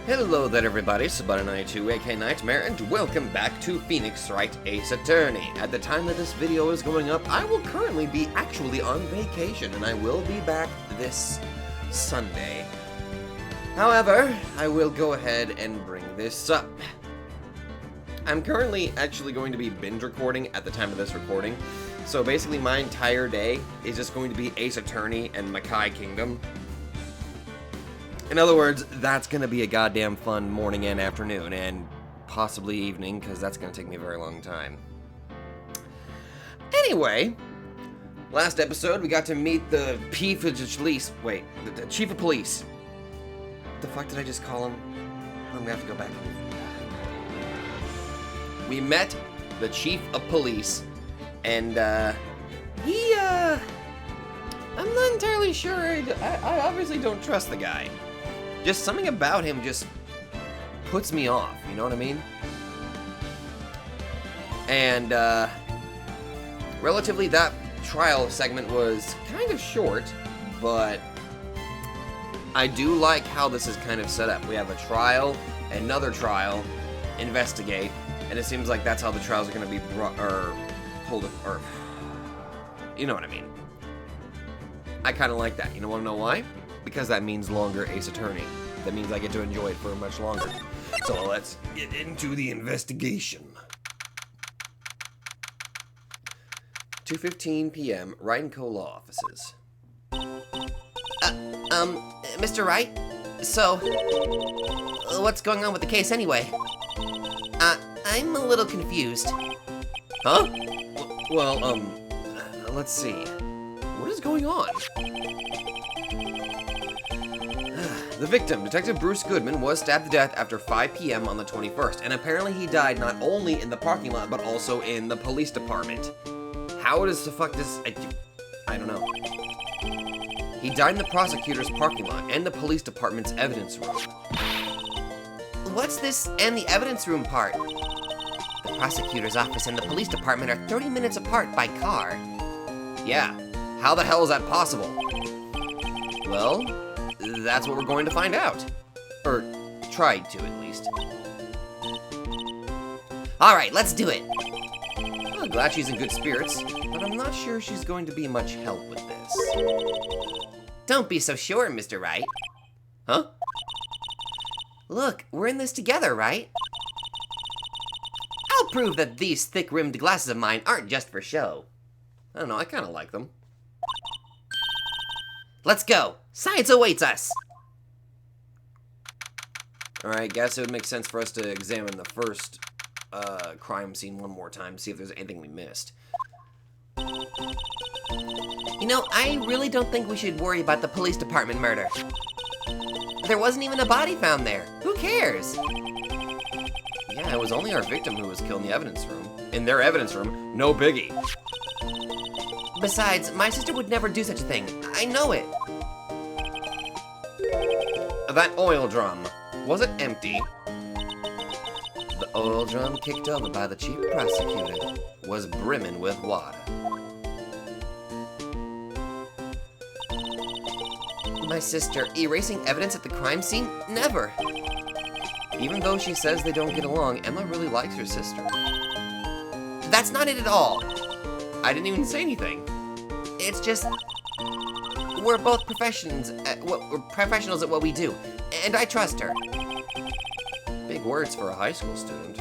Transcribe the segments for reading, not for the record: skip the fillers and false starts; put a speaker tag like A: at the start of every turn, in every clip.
A: Hello there everybody, Subana92 aka Nightmare, and welcome back to Phoenix Wright Ace Attorney. At the time that this video is going up, I will currently be actually on vacation, and I will be back this Sunday. However, I will go ahead and bring this up. I'm currently actually going to be binge recording at the time of this recording, so basically my entire day is just going to be Ace Attorney and Makai Kingdom. In other words, that's going to be a goddamn fun morning and afternoon, and possibly evening, because that's going to take me a very long time. Anyway, last episode we got to meet the Chief of Police. Wait, the Chief of Police. What the fuck did I just call him? I'm going to have to go back. We met the Chief of Police, and I'm not entirely sure. I obviously don't trust the guy. Just something about him just puts me off, you know what I mean? And, relatively, that trial segment was kind of short, but I do like how this is kind of set up. We have a trial, another trial, investigate, and it seems like that's how the trials are going to be brought, or pulled, or, you know what I mean. I kind of like that. You want to know why? Because that means longer Ace Attorney. That means I get to enjoy it for much longer. So let's get into the investigation. 2:15 p.m. Wright and Co. Law Offices.
B: Mr. Wright? So, what's going on with the case anyway? I'm a little confused.
A: Huh? Well, let's see. What is going on? The victim, Detective Bruce Goodman, was stabbed to death after 5 p.m. on the 21st, and apparently he died not only in the parking lot, but also in the police department. How does the fuck this... I don't know. He died in the prosecutor's parking lot and the police department's evidence room.
B: What's this and the evidence room part? The prosecutor's office and the police department are 30 minutes apart by car.
A: Yeah, how the hell is that possible? Well, that's what we're going to find out. Or, tried to, at least.
B: Alright, let's do it.
A: Well, glad she's in good spirits, but I'm not sure she's going to be much help with this.
B: Don't be so sure, Mr. Wright.
A: Huh?
B: Look, we're in this together, right? I'll prove that these thick-rimmed glasses of mine aren't just for show.
A: I don't know, I kind of like them.
B: Let's go. Science awaits us.
A: Alright, guess it would make sense for us to examine the first crime scene one more time to see if there's anything we missed.
B: You know, I really don't think we should worry about the police department murder. There wasn't even a body found there. Who cares?
A: Yeah, it was only our victim who was killed in the evidence room. In their evidence room, no biggie.
B: Besides, my sister would never do such a thing. I know it.
A: That oil drum, was it empty? The oil drum kicked over by the chief prosecutor was brimming with water.
B: My sister erasing evidence at the crime scene? Never.
A: Even though she says they don't get along, Emma really likes her sister.
B: That's not it at all.
A: I didn't even say anything.
B: It's just, we're both professionals at what we do, and I trust her.
A: Big words for a high school student.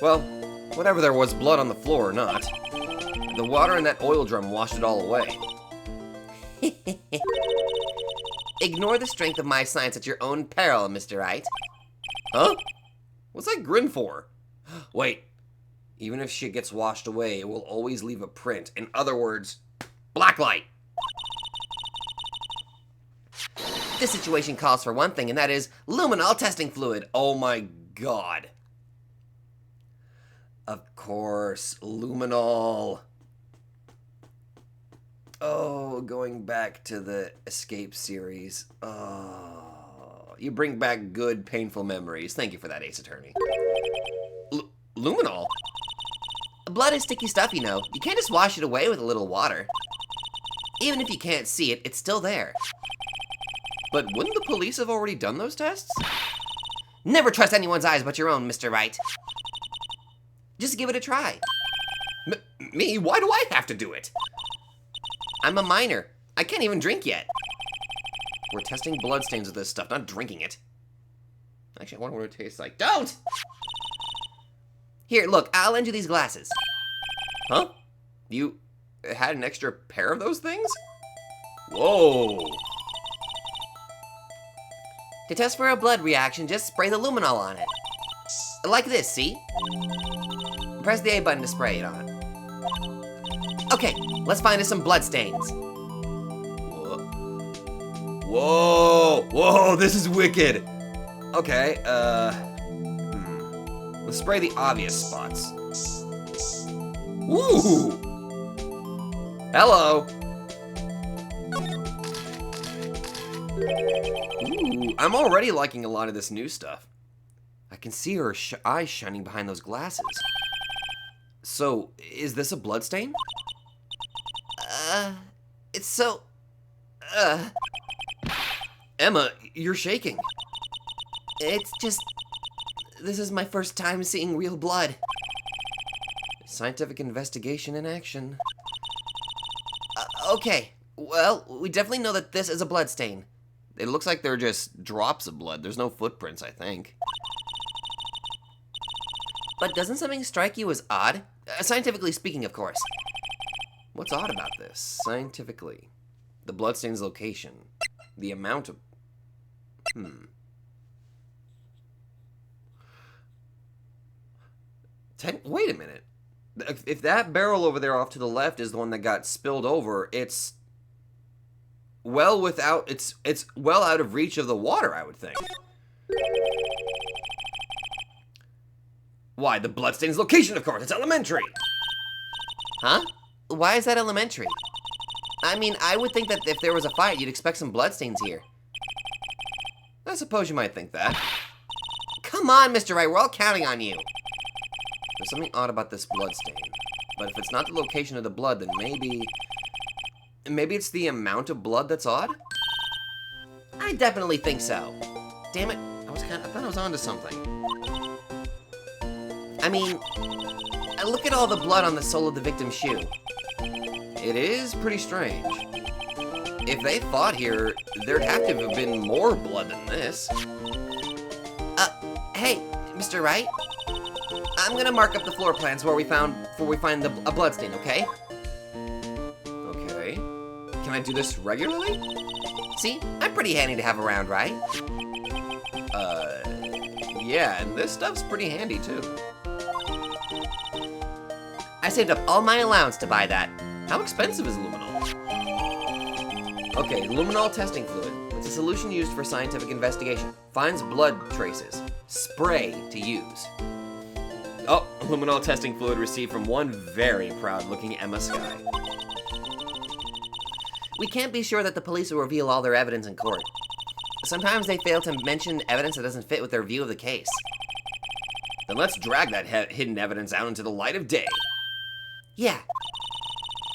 A: Well, whatever there was, blood on the floor or not, the water in that oil drum washed it all away.
B: Ignore the strength of my science at your own peril, Mr. Wright.
A: Huh? What's that grin for? Wait. Even if shit gets washed away, it will always leave a print. In other words, blacklight.
B: This situation calls for one thing, and that is luminol testing fluid.
A: Oh my god. Of course, luminol. Oh, going back to the Escape series. Oh, you bring back good, painful memories. Thank you for that, Ace Attorney. Luminol?
B: Blood is sticky stuff, you know. You can't just wash it away with a little water. Even if you can't see it, it's still there.
A: But wouldn't the police have already done those tests?
B: Never trust anyone's eyes but your own, Mr. Wright. Just give it a try.
A: Me? Why do I have to do it?
B: I'm a minor. I can't even drink yet.
A: We're testing bloodstains with this stuff, not drinking it. Actually, I wonder what it tastes like. Don't!
B: Here, look, I'll lend you these glasses.
A: Huh? You had an extra pair of those things? Whoa!
B: To test for a blood reaction, just spray the luminol on it. Like this, see? Press the A button to spray it on. Okay, let's find us some blood stains.
A: Whoa! Whoa, this is wicked! Okay, let's spray the obvious spots. Ooh! Hello! Ooh, I'm already liking a lot of this new stuff. I can see her eyes shining behind those glasses. So, is this a bloodstain?
B: It's so...
A: Emma, you're shaking.
B: It's just... This is my first time seeing real blood.
A: Scientific investigation in action.
B: Okay, well, we definitely know that this is a bloodstain.
A: It looks like they're just drops of blood. There's no footprints, I think.
B: But doesn't something strike you as odd? Scientifically speaking, of course.
A: What's odd about this, scientifically? The bloodstain's location. The amount of... Wait a minute. If that barrel over there off to the left is the one that got spilled over, it's well out of reach of the water, I would think. Why, the bloodstain's location, of course. It's elementary.
B: Huh? Why is that elementary? I mean, I would think that if there was a fight, you'd expect some bloodstains here.
A: I suppose you might think that.
B: Come on, Mr. Wright, we're all counting on you.
A: There's something odd about this bloodstain. But if it's not the location of the blood, then maybe it's the amount of blood that's odd?
B: I definitely think so.
A: Damn it, I thought I was onto something.
B: I mean, look at all the blood on the sole of the victim's shoe.
A: It is pretty strange. If they fought here, there'd have to have been more blood than this.
B: Hey, Mr. Wright? I'm gonna mark up the floor plans where we find a bloodstain, okay?
A: Okay. Can I do this regularly?
B: See, I'm pretty handy to have around, right?
A: Yeah, and this stuff's pretty handy too.
B: I saved up all my allowance to buy that.
A: How expensive is luminol? Okay, luminol testing fluid. It's a solution used for scientific investigation. Finds blood traces. Spray to use. Oh, luminol testing fluid received from one very proud-looking Emma Sky.
B: We can't be sure that the police will reveal all their evidence in court. Sometimes they fail to mention evidence that doesn't fit with their view of the case.
A: Then let's drag that hidden evidence out into the light of day.
B: Yeah.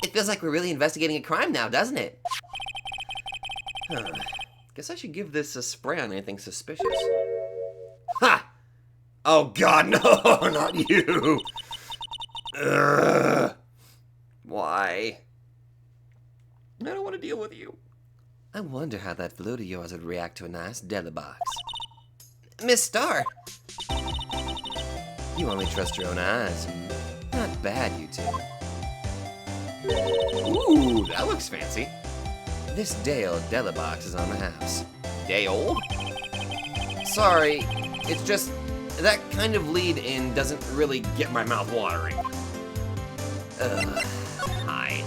B: It feels like we're really investigating a crime now, doesn't it?
A: Guess I should give this a spray on anything suspicious. Ha! Oh God, no, not you! Ugh. Why? I don't want to deal with you.
B: I wonder how that flute of yours would react to a nice deli box. Miss Starr!
A: You only trust your own eyes. Not bad, you two. Ooh, that looks fancy. This day-old deli box is on the house. Day-old? Sorry, it's just that kind of lead-in doesn't really get my mouth watering. Hi.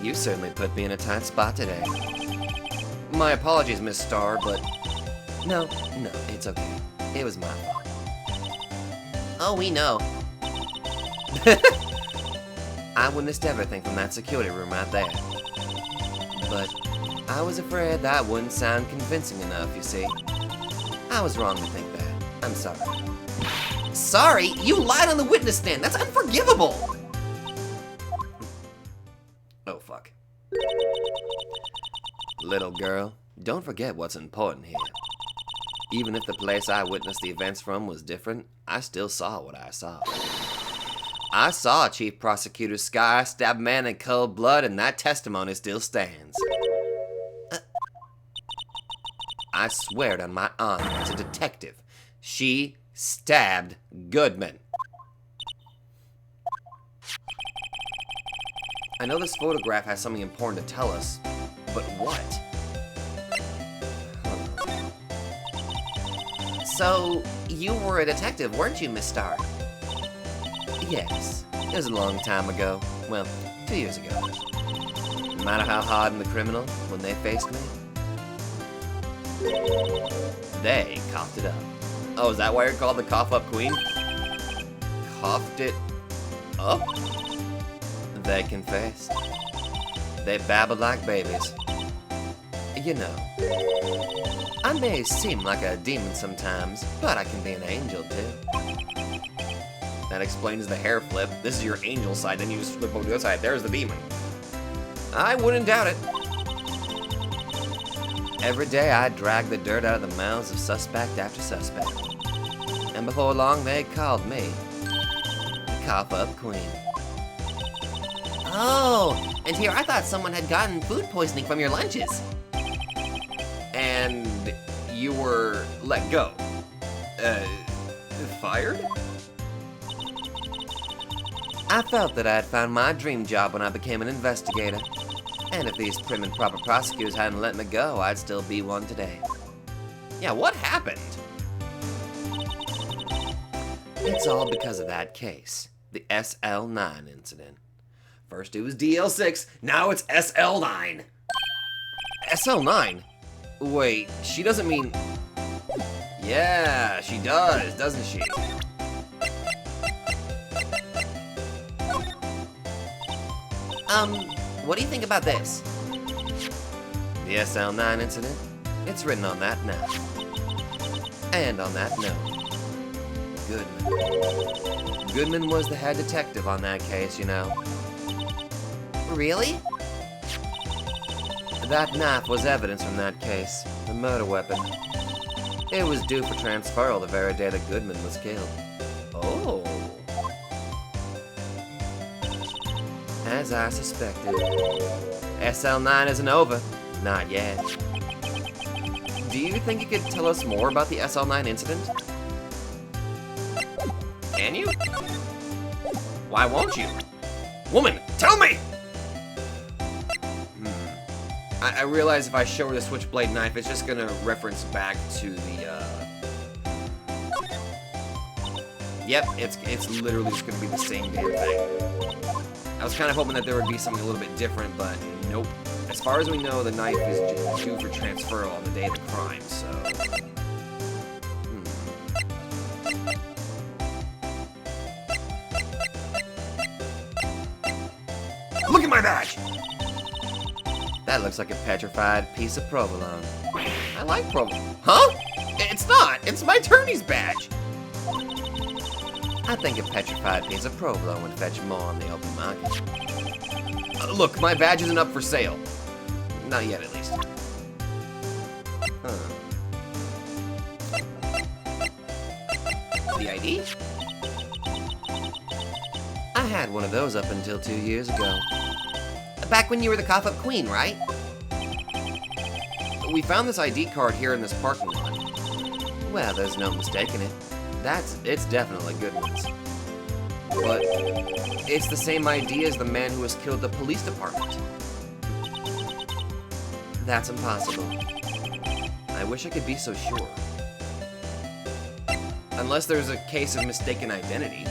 B: You certainly put me in a tight spot today.
A: My apologies, Miss Starr, but...
B: No, it's okay. It was my fault. Oh, we know. I witnessed everything from that security room right there. But I was afraid that wouldn't sound convincing enough, you see. I was wrong to think that. I'm sorry. Sorry? You lied on the witness stand. That's unforgivable.
A: Oh, fuck.
B: girl. Don't forget what's important here. Even if the place I witnessed the events from was different, I still saw what I saw. I saw Chief Prosecutor Sky stab a man in cold blood, and that testimony still stands. I swear it on my honor as a detective. She stabbed Goodman. I know this photograph has something important to tell us, but what?
A: So, you were a detective, weren't you, Miss Starr?
B: Yes, it was a long time ago. Well, 2 years ago. No matter how hardened the criminal, when they faced me, they coughed it up.
A: Oh, is that why you're called the Cough-Up Queen?
B: Coughed it up? They confessed. They babbled like babies. You know, I may seem like a demon sometimes, but I can be an angel too.
A: That explains the hair flip. This is your angel side, then you just flip over to the other side. There's the demon. I wouldn't doubt it.
B: Every day I drag the dirt out of the mouths of suspect after suspect. And before long they called me the Cough-Up Queen.
A: Oh, and here I thought someone had gotten food poisoning from your lunches. And you were let go. Fired?
B: I felt that I had found my dream job when I became an investigator. And if these prim and proper prosecutors hadn't let me go, I'd still be one today.
A: Yeah, what happened?
B: It's all because of that case, the SL9 incident.
A: First it was DL6, now it's SL9. SL9? Wait, she doesn't mean... Yeah, she does, doesn't she?
B: What do you think about this? The SL9 incident? It's written on that now. And on that note, Goodman. Goodman was the head detective on that case, you know.
A: Really?
B: That knife was evidence from that case, the murder weapon. It was due for transferal the very day that Goodman was killed.
A: Oh.
B: As I suspected. SL9 isn't over. Not yet.
A: Do you think you could tell us more about the SL9 incident? Can you? Why won't you? Woman, tell me! I realize if I show her the switchblade knife, it's just gonna reference back to the, Yep, it's literally just gonna be the same damn thing. I was kind of hoping that there would be something a little bit different, but nope. As far as we know, the knife is due for transfer on the day of the crime, so... Look at my badge!
B: That looks like a petrified piece of provolone.
A: I like provolone. Huh? It's not! It's my attorney's badge!
B: I think a petrified piece of provolone would fetch more on the open market.
A: Look, my badge isn't up for sale. Not yet, at least. The ID?
B: I had one of those up until 2 years ago.
A: Back when you were the Cough-Up Queen, right? We found this ID card here in this parking lot.
B: Well, there's no mistaking it. It's definitely Goodman's.
A: But it's the same ID as the man who was killed at the police department.
B: That's impossible. I wish I could be so sure.
A: Unless there's a case of mistaken identity.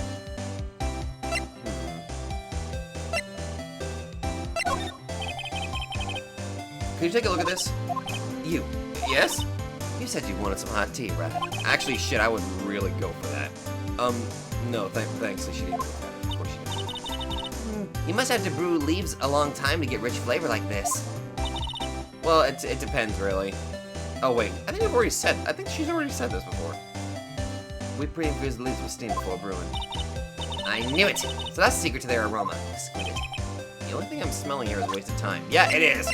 A: Can you take a look at this?
B: You.
A: Yes?
B: You said you wanted some hot tea, right?
A: Actually, shit, I would really go for that. No, thanks, she didn't go for that. Of course she didn't.
B: You must have to brew leaves a long time to get rich flavor like this.
A: Well, it depends, really. Oh, wait, I think she's already said this before.
B: We pre-infuse the leaves with steam before brewing.
A: I knew it! So that's the secret to their aroma. Exquisite. The only thing I'm smelling here is a waste of time. Yeah, it is!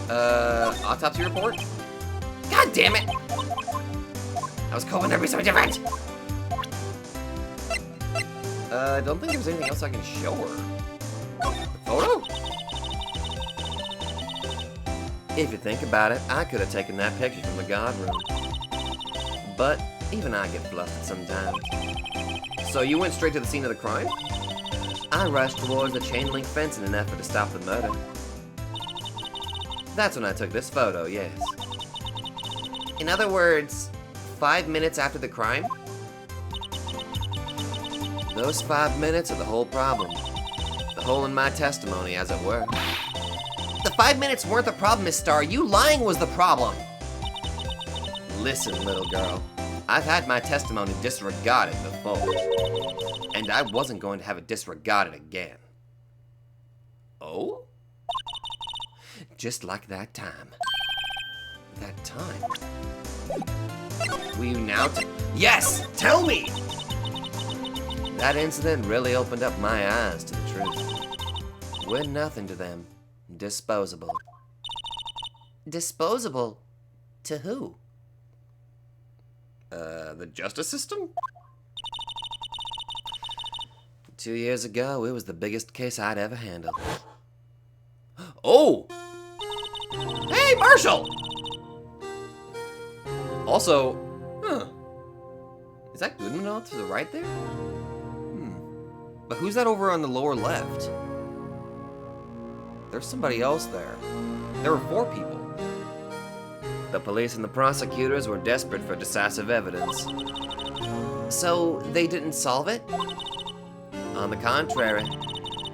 A: Autopsy report? God damn it! I was hoping there'd be something different! I don't think there's anything else I can show her. The photo?
B: If you think about it, I could have taken that picture from the guard room. But even I get flustered sometimes.
A: So you went straight to the scene of the crime?
B: I rushed towards the chain link fence in an effort to stop the murder. That's when I took this photo, yes.
A: In other words, 5 minutes after the crime?
B: Those 5 minutes are the whole problem. The hole in my testimony, as it were.
A: The 5 minutes weren't the problem, Miss Star. You lying was the problem.
B: Listen, little girl. I've had my testimony disregarded before. And I wasn't going to have it disregarded again.
A: Oh?
B: Just like that time. That time?
A: Will you now Yes! Tell me!
B: That incident really opened up my eyes to the truth. We're nothing to them. Disposable.
A: Disposable? To who?
B: The justice system? 2 years ago, it was the biggest case I'd ever handled.
A: Oh! Hey, Marshall! Also, is that Goodman to the right there? But who's that over on the lower left? There's somebody else there. There were 4 people.
B: The police and the prosecutors were desperate for decisive evidence.
A: So they didn't solve it?
B: On the contrary,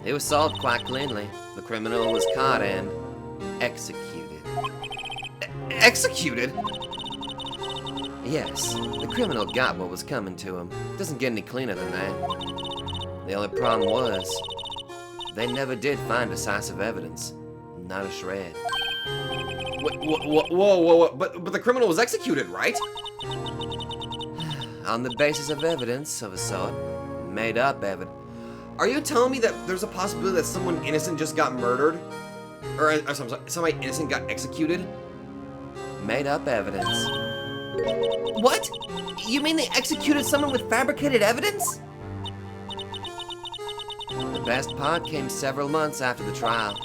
B: it was solved quite cleanly. The criminal was caught and executed.
A: Executed?
B: Yes, the criminal got what was coming to him. Doesn't get any cleaner than that. The only problem was, they never did find decisive evidence. Not a shred.
A: Whoa. But the criminal was executed, right?
B: On the basis of evidence of a sort. Made up evidence.
A: Are you telling me that there's a possibility that someone innocent just got murdered? Or somebody innocent got executed?
B: Made up evidence.
A: What? You mean they executed someone with fabricated evidence?
B: The best part came several months after the trial.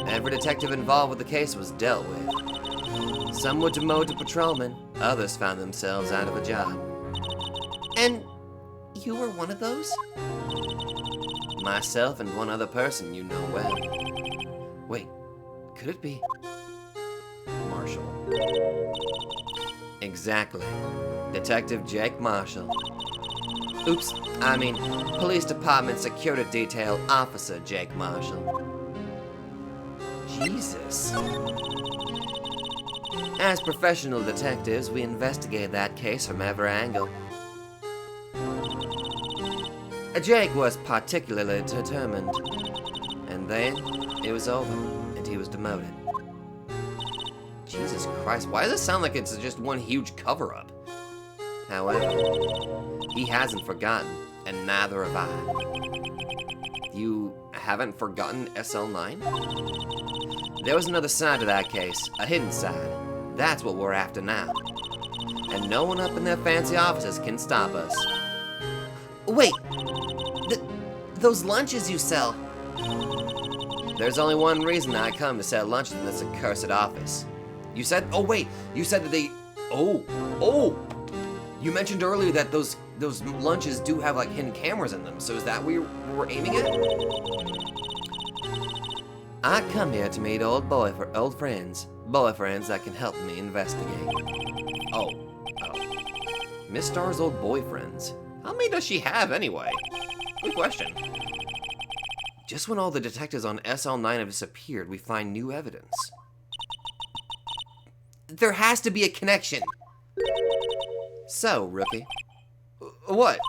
B: Every detective involved with the case was dealt with. Some were demoted to patrolmen, others found themselves out of a job.
A: And you were one of those?
B: Myself and one other person you know well. Wait, could it be
A: Marshall?
B: Exactly. Detective Jake Marshall. Oops, I mean, Police Department Security Detail Officer Jake Marshall.
A: Jesus.
B: As professional detectives, we investigated that case from every angle. Jake was particularly determined. And then, it was over, and he was demoted.
A: Jesus Christ, why does it sound like it's just one huge cover-up?
B: However, he hasn't forgotten, and neither have I.
A: You haven't forgotten SL9?
B: There was another side to that case, a hidden side. That's what we're after now. And no one up in their fancy offices can stop us.
A: Wait, those lunches you sell.
B: There's only one reason I come to sell lunches in this accursed office.
A: You said, oh wait, you said that they, you mentioned earlier that those lunches do have like hidden cameras in them, so is that where we're aiming at?
B: I come here to meet old friends that can help me investigate.
A: Oh. Miss Star's old boyfriends. How many does she have anyway? Good question. Just when all the detectives on SL9 have disappeared, we find new evidence. There has to be a connection.
B: So, rookie.
A: What?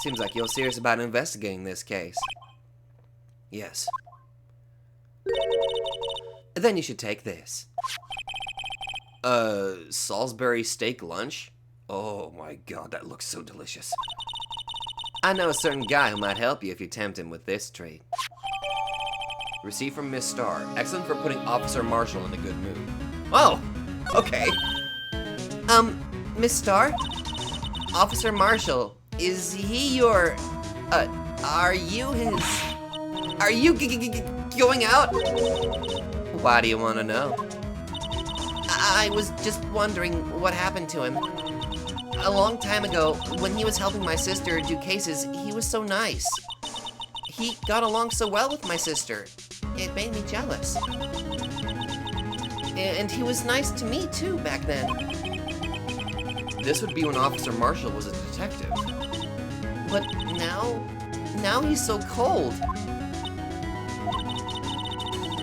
B: Seems like you're serious about investigating this case.
A: Yes.
B: Then you should take this.
A: Salisbury steak lunch? Oh my god, that looks so delicious.
B: I know a certain guy who might help you if you tempt him with this treat.
A: Received from Miss Starr. Excellent for putting Officer Marshall in a good mood. Oh, okay.
B: Miss Starr? Officer Marshall, is he your, are you going out?
A: Why do you want to know?
B: I was just wondering what happened to him. A long time ago, when he was helping my sister do cases, he was so nice. He got along so well with my sister. It made me jealous. And he was nice to me too back then.
A: This would be when Officer Marshall was a detective.
B: But now he's so cold.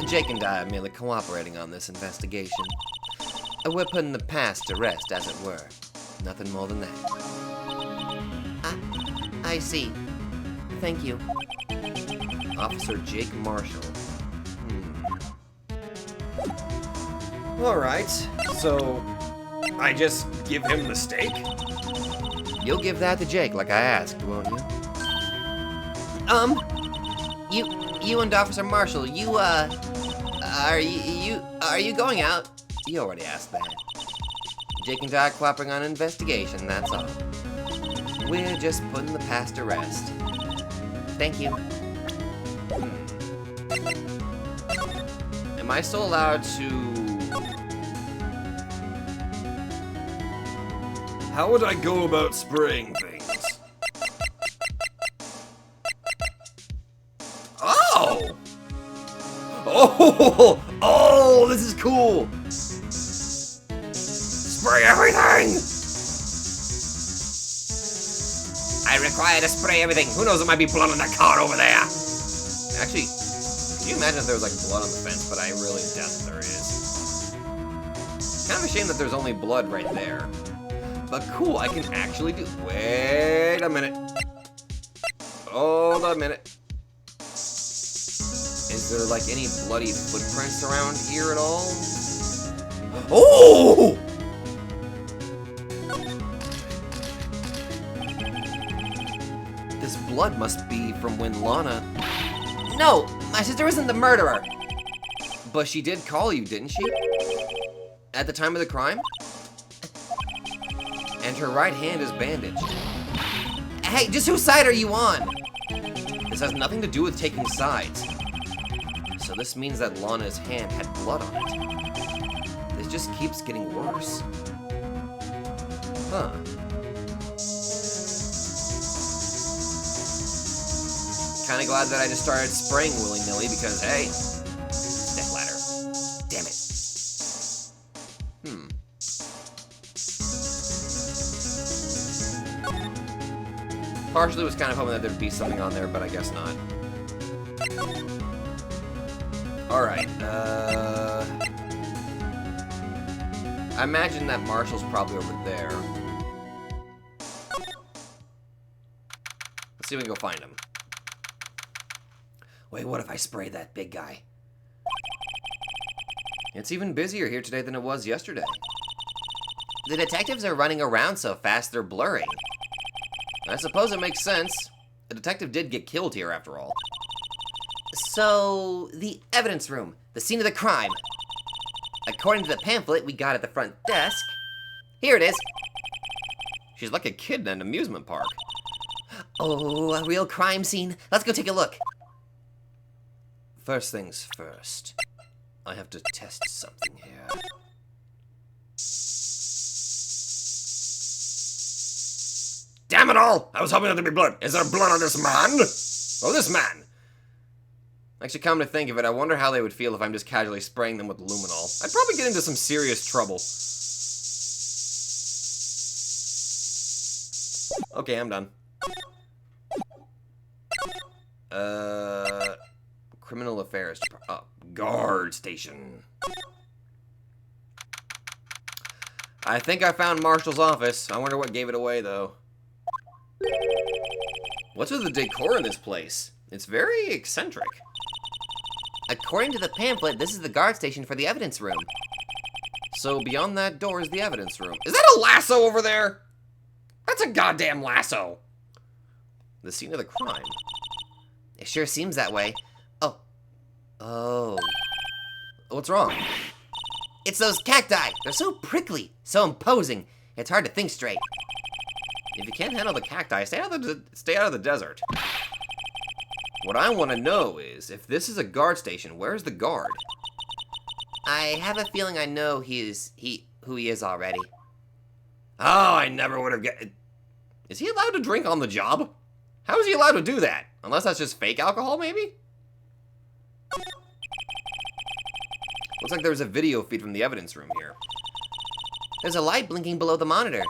A: Jake and I are merely cooperating on this investigation. We're putting the past to rest, as it were. Nothing more than that.
B: I see. Thank you.
A: Officer Jake Marshall. Alright, so I just give him the steak? You'll give that to Jake like I asked, won't you?
B: You and Officer Marshall, are you going out?
A: You already asked that. Jake and I are cooperating on an investigation, that's all. We're just putting the past to rest.
B: Thank you.
A: Am I still allowed to... How would I go about spraying things? Oh! Oh, this is cool! Spray everything! I require to spray everything. Who knows, there might be blood on that car over there. Actually, can you imagine if there was like blood on the fence, but I really doubt that there is. Kind of a shame that there's only blood right there. But cool, I can actually do... Wait a minute. Hold a minute. Is there like any bloody footprints around here at all? Oh! This blood must be from when Lana...
B: No, my sister isn't the murderer.
A: But she did call you, didn't she? At the time of the crime? And her right hand is bandaged.
B: Hey, just whose side are you on?
A: This has nothing to do with taking sides. So this means that Lana's hand had blood on it. This just keeps getting worse. Huh. Kinda glad that I just started spraying willy-nilly because, hey, step ladder. Damn it. Partially was kind of hoping that there'd be something on there, but I guess not. Alright, I imagine that Marshall's probably over there. Let's see if we can go find him. Wait, what if I spray that big guy? It's even busier here today than it was yesterday.
B: The detectives are running around so fast they're blurring.
A: I suppose it makes sense. The detective did get killed here after all.
B: So, the evidence room, the scene of the crime. According to the pamphlet we got at the front desk, here it is.
A: She's like a kid in an amusement park.
B: Oh, a real crime scene. Let's go take a look.
A: First things first. I have to test something here. Damn it all! I was hoping that there'd be blood. Is there blood on this man? Oh, this man! Actually, come to think of it, I wonder how they would feel if I'm just casually spraying them with luminol. I'd probably get into some serious trouble. Okay, I'm done. Criminal Affairs. Guard Station. I think I found Marshall's office. I wonder what gave it away, though. What's with the decor in this place? It's very eccentric.
B: According to the pamphlet, this is the guard station for the evidence room.
A: So beyond that door is the evidence room. Is that a lasso over there? That's a goddamn lasso. The scene of the crime.
B: It sure seems that way. Oh.
A: What's wrong?
B: It's those cacti! They're so prickly, so imposing. It's hard to think straight.
A: If you can't handle the cacti, stay out of the desert. What I want to know is, if this is a guard station, where's the guard?
B: I have a feeling I know who he is already.
A: Oh, I never would have guessed. Is he allowed to drink on the job? How is he allowed to do that? Unless that's just fake alcohol, maybe? Looks like there's a video feed from the evidence room here.
B: There's a light blinking below the monitor.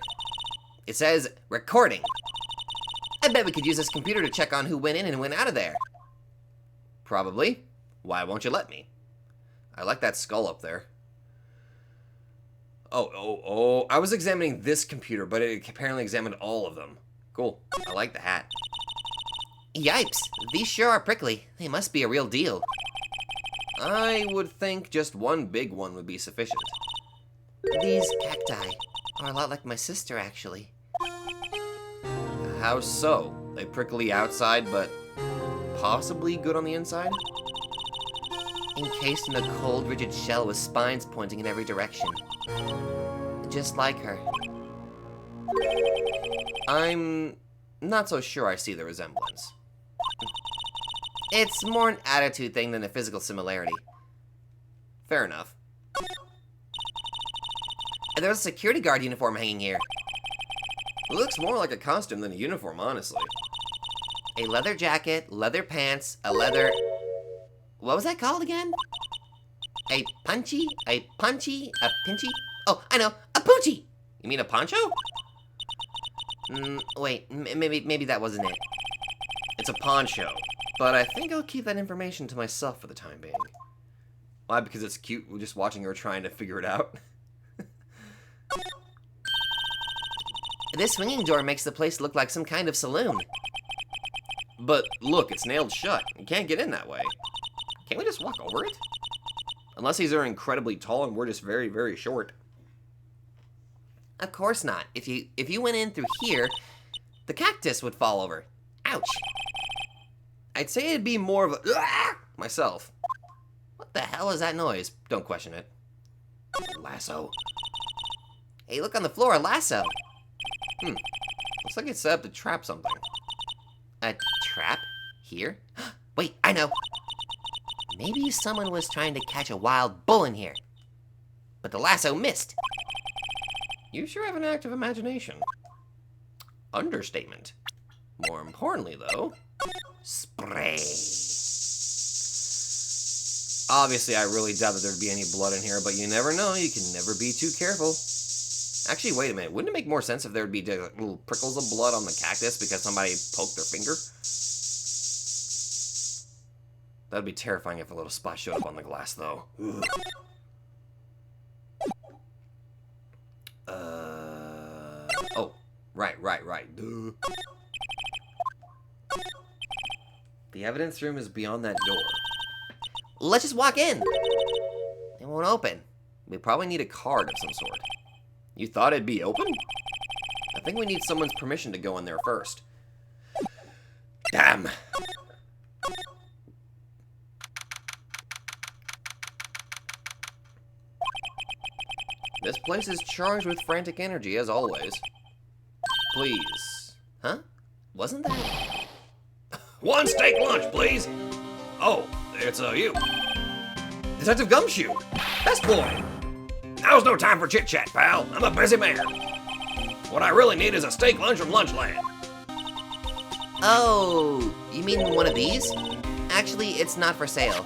B: It says, recording. I bet we could use this computer to check on who went in and went out of there.
A: Probably. Why won't you let me? I like that skull up there. Oh, I was examining this computer, but it apparently examined all of them. Cool. I like the hat.
B: Yipes, these sure are prickly. They must be a real deal.
A: I would think just one big one would be sufficient.
B: These cacti are a lot like my sister, actually.
A: How so? They prickly outside, but possibly good on the inside?
B: Encased in a cold, rigid shell with spines pointing in every direction. Just like her.
A: I'm not so sure I see the resemblance.
B: It's more an attitude thing than a physical similarity.
A: Fair enough.
B: There's a security guard uniform hanging here.
A: It looks more like a costume than a uniform, honestly.
B: A leather jacket, leather pants, a leather... What was that called again? A punchy, a pinchy? Oh, I know, a poochie!
A: You mean a poncho?
B: Wait, maybe that wasn't it.
A: It's a poncho, but I think I'll keep that information to myself for the time being. Why? Because it's cute just watching her trying to figure it out.
B: This swinging door makes the place look like some kind of saloon.
A: But look, it's nailed shut. You can't get in that way. Can't we just walk over it? Unless these are incredibly tall and we're just very, very short.
B: Of course not. If you went in through here, the cactus would fall over. Ouch.
A: I'd say it'd be more of a myself.
B: What the hell is that noise?
A: Don't question it. Lasso.
B: Hey, look on the floor, a lasso.
A: Looks like it's set up to trap something.
B: A trap? Here? Wait, I know. Maybe someone was trying to catch a wild bull in here. But the lasso missed.
A: You sure have an active imagination. Understatement. More importantly, though, spray. Obviously, I really doubt that there'd be any blood in here, but you never know. You can never be too careful. Actually, wait a minute. Wouldn't it make more sense if there would be little prickles of blood on the cactus because somebody poked their finger? That'd be terrifying if a little spot showed up on the glass, though. Ugh. Oh, right. Duh. The evidence room is beyond that door.
B: Let's just walk in. It won't open.
A: We probably need a card of some sort. You thought it'd be open? I think we need someone's permission to go in there first. Damn! This place is charged with frantic energy, as always. Please.
B: Huh? Wasn't that...
A: One steak lunch, please! Oh, it's you. Detective Gumshoe! Best boy! Now's no time for chit-chat, pal. I'm a busy man. What I really need is a steak lunch from Lunchland.
B: Oh, you mean one of these? Actually, it's not for sale.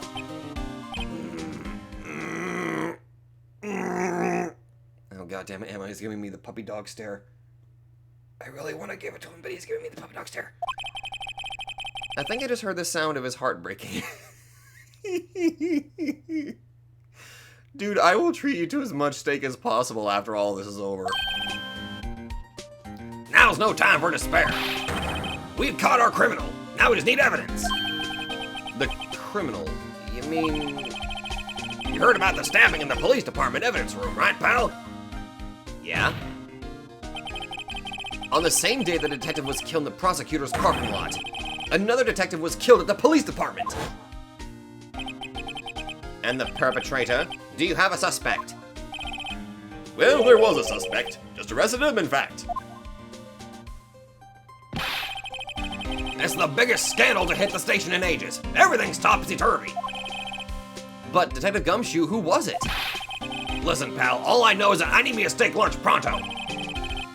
A: Oh, goddammit, Emma is giving me the puppy dog stare. I really want to give it to him, but he's giving me the puppy dog stare. I think I just heard the sound of his heart breaking. Dude, I will treat you to as much steak as possible after all this is over. Now's no time for despair. We've caught our criminal. Now we just need evidence. The criminal? You mean... You heard about the stabbing in the police department evidence room, right, pal? Yeah. On the same day the detective was killed in the prosecutor's parking lot, another detective was killed at the police department. And the perpetrator? Do you have a suspect?
C: Well, there was a suspect. Just arrested him, in fact.
A: It's the biggest scandal to hit the station in ages. Everything's topsy-turvy. But Detective Gumshoe, who was it? Listen, pal, all I know is that I need me a steak lunch pronto.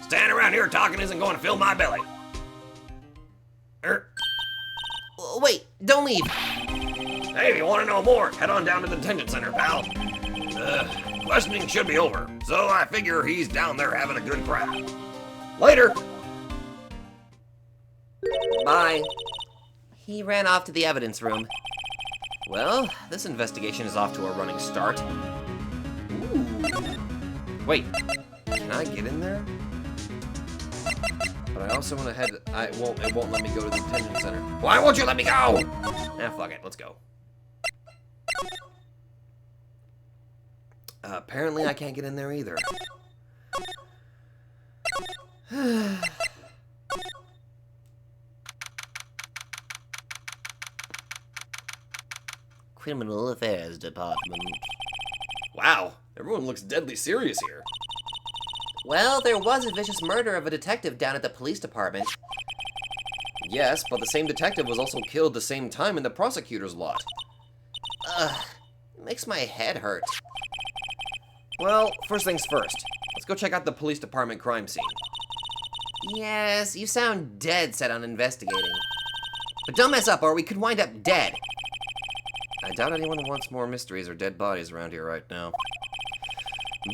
A: Standing around here talking isn't going to fill my belly. Wait, don't leave. Hey, if you want to know more, head on down to the detention center, pal. Questioning should be over, so I figure he's down there having a good cry. Later. Bye. He ran off to the evidence room. Well, this investigation is off to a running start. Ooh. Wait, can I get in there? But I also want to head. It won't let me go to the detention center. Why won't you let me go? Fuck it, let's go. Apparently I can't get in there either. Criminal Affairs Department. Wow, everyone looks deadly serious here. Well, there was a vicious murder of a detective down at the police department. Yes, but the same detective was also killed the same time in the prosecutor's lot. Ugh, it makes my head hurt. Well, first things first. Let's go check out the police department crime scene. Yes, you sound dead set on investigating. But don't mess up or we could wind up dead. I doubt anyone wants more mysteries or dead bodies around here right now.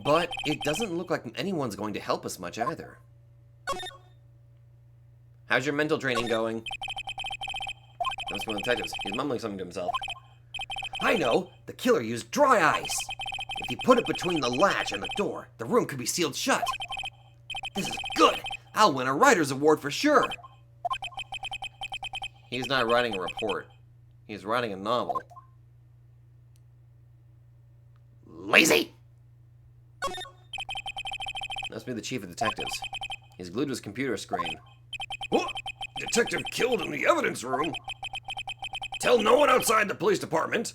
A: But it doesn't look like anyone's going to help us much either. How's your mental training going? That's one of the detectives. He's mumbling something to himself. I know! The killer used dry ice! If he put it between the latch and the door, the room could be sealed shut. This is good! I'll win a writer's award for sure! He's not writing a report. He's writing a novel. Lazy! Must be the chief of detectives. He's glued to his computer screen. What? Detective killed in the evidence room? Tell no one outside the police department.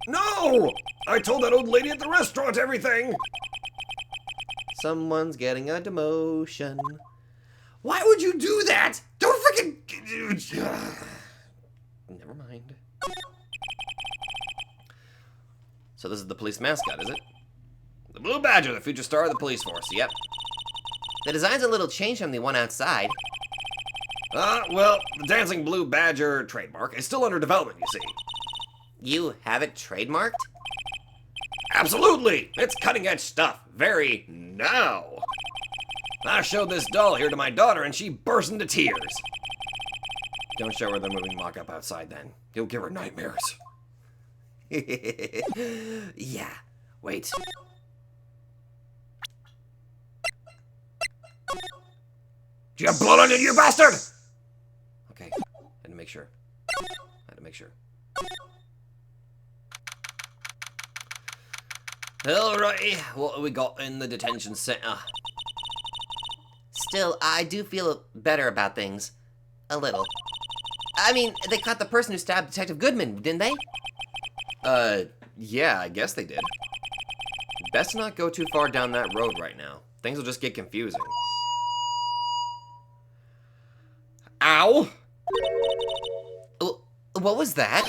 A: No! I told that old lady at the restaurant everything! Someone's getting a demotion. Why would you do that? Don't freaking... Never mind. So this is the police mascot, is it? The Blue Badger, the future star of the police force, yep. The design's a little changed from the one outside. Well, the Dancing Blue Badger trademark is still under development, you see. You have it trademarked? Absolutely! It's cutting-edge stuff. Very now. I showed this doll here to my daughter and she burst into tears. Don't show her the moving mock-up outside then. You'll give her nightmares. Yeah, wait. Do you have blood on you, you bastard? Okay, had to make sure. Alrighty, what have we got in the detention center? Still, I do feel better about things. A little. I mean, they caught the person who stabbed Detective Goodman, didn't they? Yeah, I guess they did. Best not go too far down that road right now. Things will just get confusing. Ow! What was that?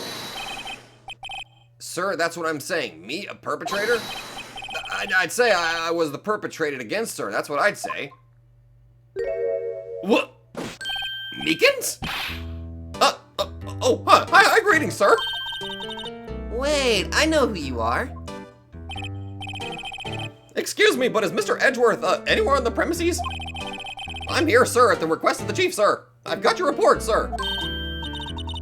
A: Sir, that's what I'm saying. Me, a perpetrator? I'd say I was the perpetrated against, sir. That's what I'd say. What? Meekins? Hi, greetings, sir. Wait, I know who you are. Excuse me, but is Mr. Edgeworth anywhere on the premises? I'm here, sir, at the request of the chief, sir. I've got your report, sir.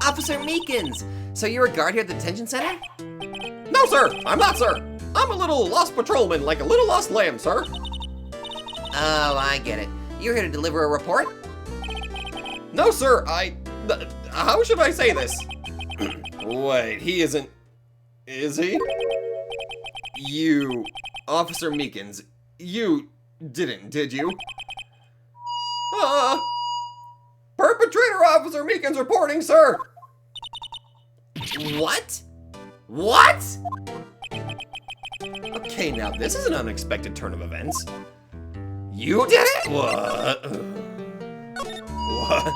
A: Officer Meekins, so you're a guard here at the detention center? No, sir, I'm not, sir. I'm a little lost patrolman, like a little lost lamb, sir. Oh, I get it. You're here to deliver a report? No, sir, how should I say this? Wait, he isn't... Is he? You, Officer Meekins, you didn't, did you? Perpetrator Officer Meekins reporting, sir! What? What? Okay, now this is an unexpected turn of events. You did it? What? What?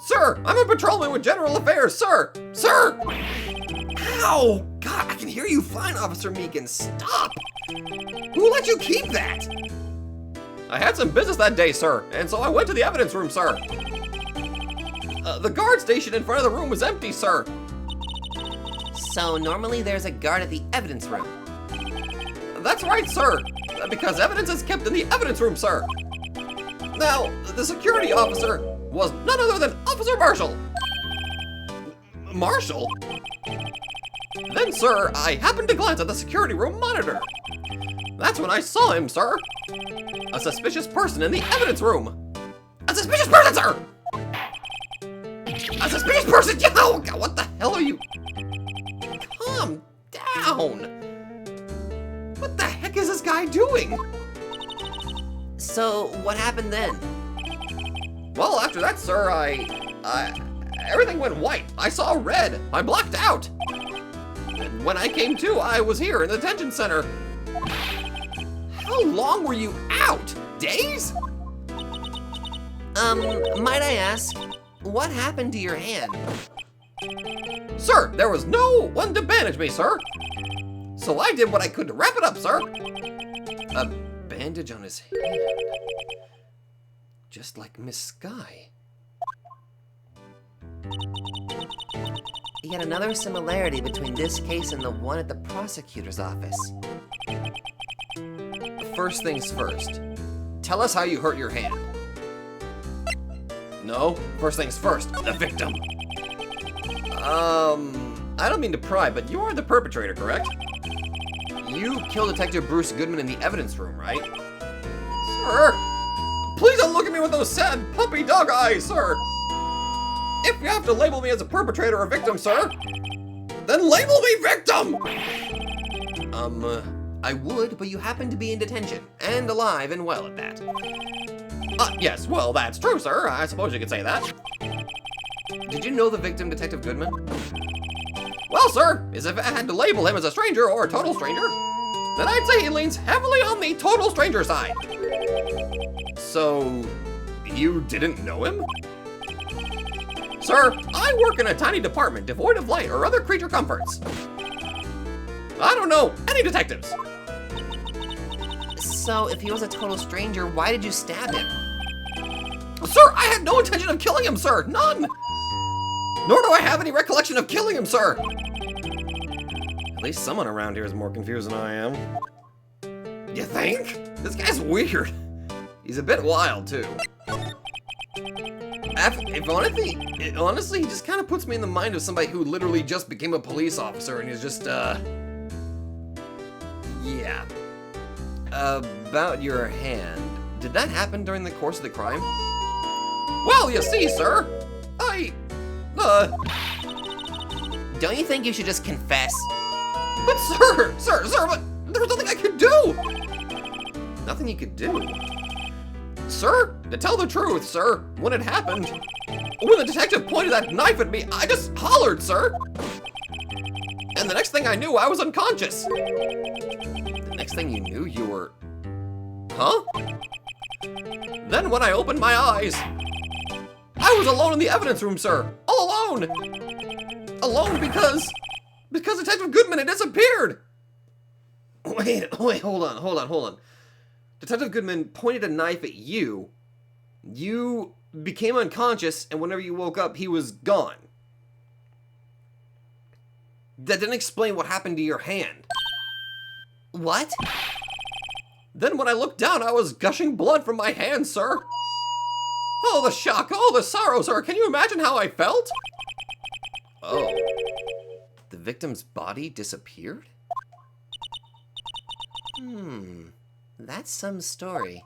A: Sir, I'm a patrolman with General Affairs, sir! Sir! Ow! God, I can hear you fine, Officer Meekin. Stop! Who let you keep that? I had some business that day, sir, and so I went to the evidence room, sir. The guard station in front of the room was empty, sir.
B: So normally there's a guard at the evidence room.
A: That's right, sir, because evidence is kept in the evidence room, sir. Now, the security officer was none other than Officer Marshall. Marshall? Then, sir, I happened to glance at the security room monitor. That's when I saw him, sir. A suspicious person in the evidence room. A suspicious person, sir! A suspicious person! Oh, God, what the hell are you? Calm down. What the heck is this guy doing?
B: So what happened then?
A: Well, after that, sir, everything went white. I saw red. I blacked out. And when I came to, I was here in the detention center. How long were you out? Days?
B: Might I ask, what happened to your hand?
A: Sir, there was no one to bandage me, sir. So I did what I could to wrap it up, sir. A bandage on his hand. Just like Miss Sky.
B: Yet another similarity between this case and the one at the prosecutor's office.
A: First things first. Tell us how you hurt your hand. No, first things first, the victim. I don't mean to pry, but you are the perpetrator, correct? You killed Detective Bruce Goodman in the evidence room, right? Sir, please don't look at me with those sad puppy dog eyes, sir. If you have to label me as a perpetrator or victim, sir, then label me victim! I would, but you happen to be in detention, and alive and well at that. Yes, well, that's true, sir. I suppose you could say that. Did you know the victim, Detective Goodman? Well, sir, as if I had to label him as a stranger or a total stranger, then I'd say he leans heavily on the total stranger side. So, you didn't know him? Sir, I work in a tiny department devoid of light or other creature comforts. I don't know any detectives.
B: So if he was a total stranger, why did you stab him?
A: Sir, I had no intention of killing him, sir. None. Nor do I have any recollection of killing him, sir. At least someone around here is more confused than I am. You think? This guy's weird. He's a bit wild, too. If honestly, he just kind of puts me in the mind of somebody who literally just became a police officer and is just, yeah. About your hand, did that happen during the course of the crime? Well, you see, sir,
B: Don't you think you should just confess?
A: But sir, but there was nothing I could do! Nothing you could do? Sir, to tell the truth, sir, when it happened, when the detective pointed that knife at me, I just hollered, sir! And the next thing I knew, I was unconscious. The next thing you knew, you were... Huh? Then when I opened my eyes, I was alone in the evidence room, sir. All alone. Alone because Detective Goodman had disappeared. Wait, hold on. Detective Goodman pointed a knife at you. You became unconscious, and whenever you woke up, he was gone. That didn't explain what happened to your hand.
B: What?
A: Then when I looked down, I was gushing blood from my hand, sir. Oh, the shock, oh, the sorrow, sir. Can you imagine how I felt? Oh. The victim's body disappeared?
B: That's some story.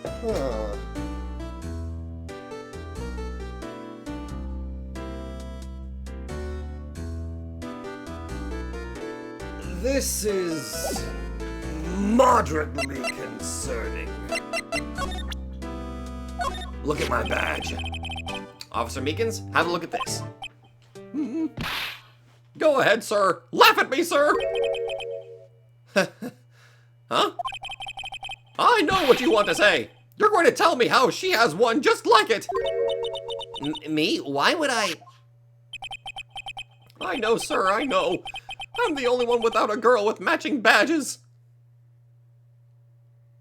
A: Huh. This is moderately concerning. Look at my badge. Officer Meekins, have a look at this. Go ahead, sir. Laugh at me, sir. Huh? I know what you want to say. You're going to tell me how she has one just like it.
B: Me? Why would I?
A: I know, sir, I know. I'm the only one without a girl with matching badges.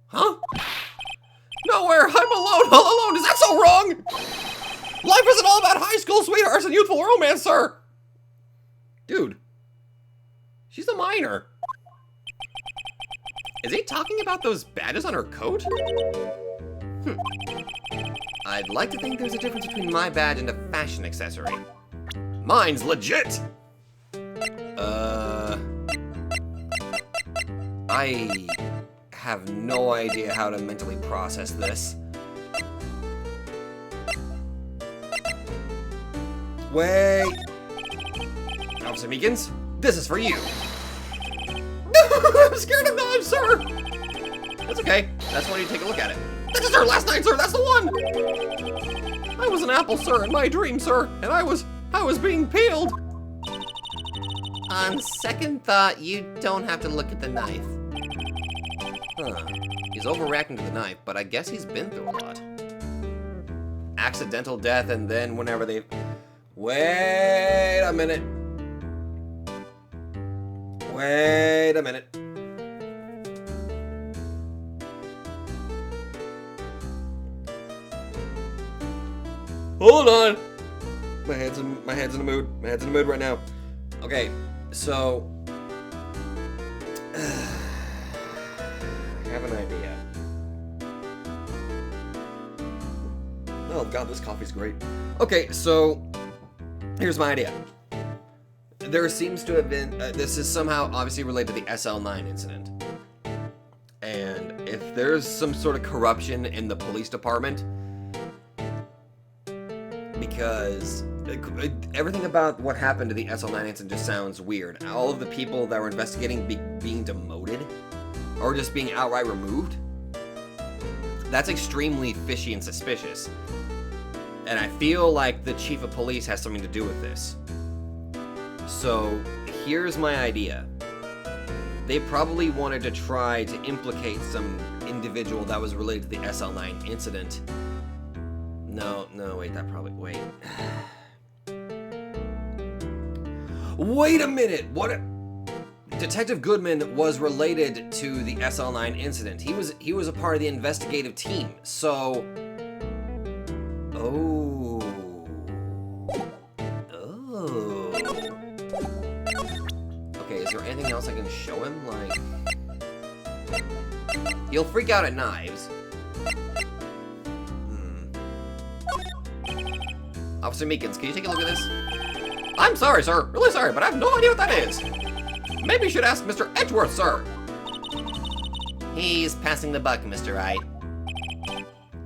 A: Huh? Nowhere. I'm alone, all alone. Is that so wrong? Life isn't all about high school sweethearts and youthful romance, sir. Dude. She's a minor. Is he talking about those badges on her coat?
B: I'd like to think there's a difference between my badge and a fashion accessory.
A: Mine's legit.
B: I have no idea how to mentally process this.
A: Wait. Officer Meekins, this is for you. I'm scared of knives, sir. That's okay. That's why you take a look at it. This is her last night, sir. That's the one. I was an apple, sir, in my dream, sir, and I was being peeled.
B: On second thought, you don't have to look at the knife.
A: Huh. He's overreacting to the knife, but I guess he's been through a lot. Accidental death, and then whenever they... Wait a minute. Wait a minute. Hold on. My head's in the mood. My head's in the mood right now. Okay, so I have an idea. Oh god, this coffee's great. Okay, so here's my idea. There seems to have been, this is somehow obviously related to the SL9 incident. And if there's some sort of corruption in the police department, because everything about what happened to the SL9 incident just sounds weird. All of the people that were investigating being demoted, or just being outright removed, that's extremely fishy and suspicious. And I feel like the chief of police has something to do with this. So, here's my idea. They probably wanted to try to implicate some individual that was related to the SL9 incident. No, wait, that probably, wait. Wait a minute, what? Detective Goodman was related to the SL9 incident. He was a part of the investigative team, so... Oh. Okay, is there anything else I can show him? Like... He'll freak out at knives. Officer Meekins, can you take a look at this? I'm sorry, sir. Really sorry, but I have no idea what that is. Maybe you should ask Mr. Edgeworth, sir.
B: He's passing the buck, Mr. Wright.